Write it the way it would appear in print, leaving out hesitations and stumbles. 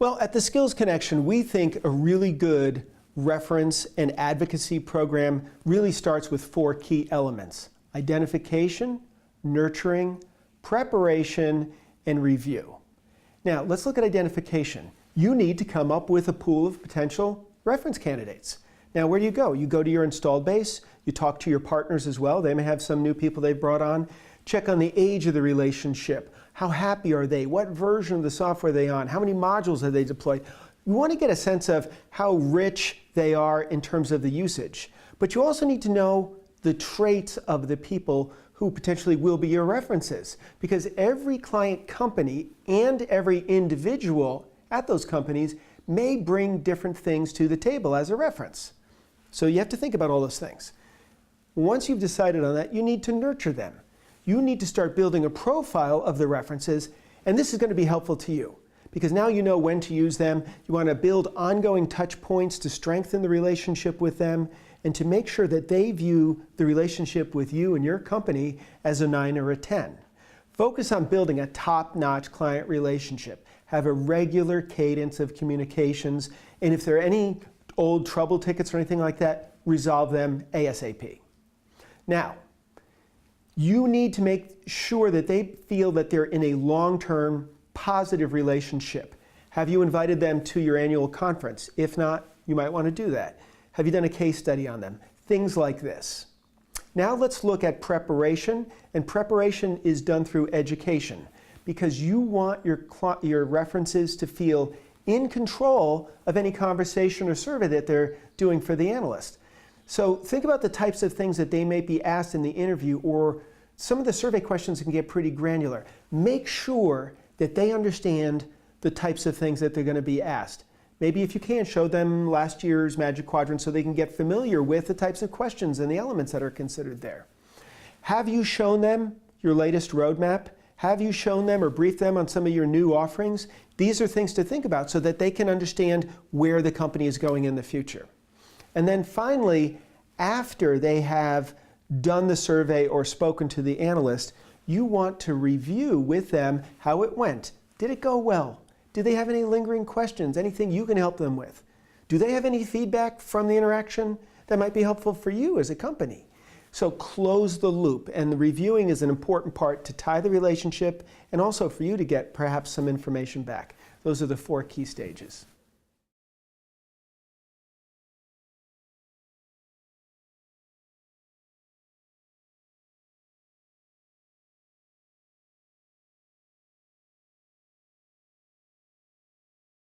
Well, at the Skills Connection, we think a really good reference and advocacy program really starts with 4 key elements: identification, nurturing, preparation, and review. Now, let's look at identification. You need to come up with a pool of potential reference candidates. Now, where do you go? You go to your installed base, you talk to your partners as well. They may have some new people they've brought on. Check on the age of the relationship. How happy are they? What version of the software are they on? How many modules have they deployed? You want to get a sense of how rich they are in terms of the usage. But you also need to know the traits of the people who potentially will be your references, because every client company and every individual at those companies may bring different things to the table as a reference. So you have to think about all those things. Once you've decided on that, you need to nurture them. You need to start building a profile of the references, and this is going to be helpful to you because now you know when to use them. You want to build ongoing touch points to strengthen the relationship with them and to make sure that they view the relationship with you and your company as a 9 or a 10. Focus on building a top-notch client relationship. Have a regular cadence of communications, and if there are any old trouble tickets or anything like that, resolve them ASAP. Now, you need to make sure that they feel that they're in a long-term positive relationship. Have you invited them to your annual conference? If not, you might want to do that. Have you done a case study on them? Things like this. Now let's look at preparation, and preparation is done through education because you want your references to feel in control of any conversation or survey that they're doing for the analyst. So think about the types of things that they may be asked in the interview, or some of the survey questions can get pretty granular. Make sure that they understand the types of things that they're going to be asked. Maybe if you can, show them last year's Magic Quadrant so they can get familiar with the types of questions and the elements that are considered there. Have you shown them your latest roadmap? Have you shown them or briefed them on some of your new offerings? These are things to think about so that they can understand where the company is going in the future. And then finally, after they have done the survey or spoken to the analyst, you want to review with them how it went. Did it go well? Do they have any lingering questions? Anything you can help them with? Do they have any feedback from the interaction that might be helpful for you as a company? So close the loop, and the reviewing is an important part to tie the relationship and also for you to get perhaps some information back. Those are the 4 key stages.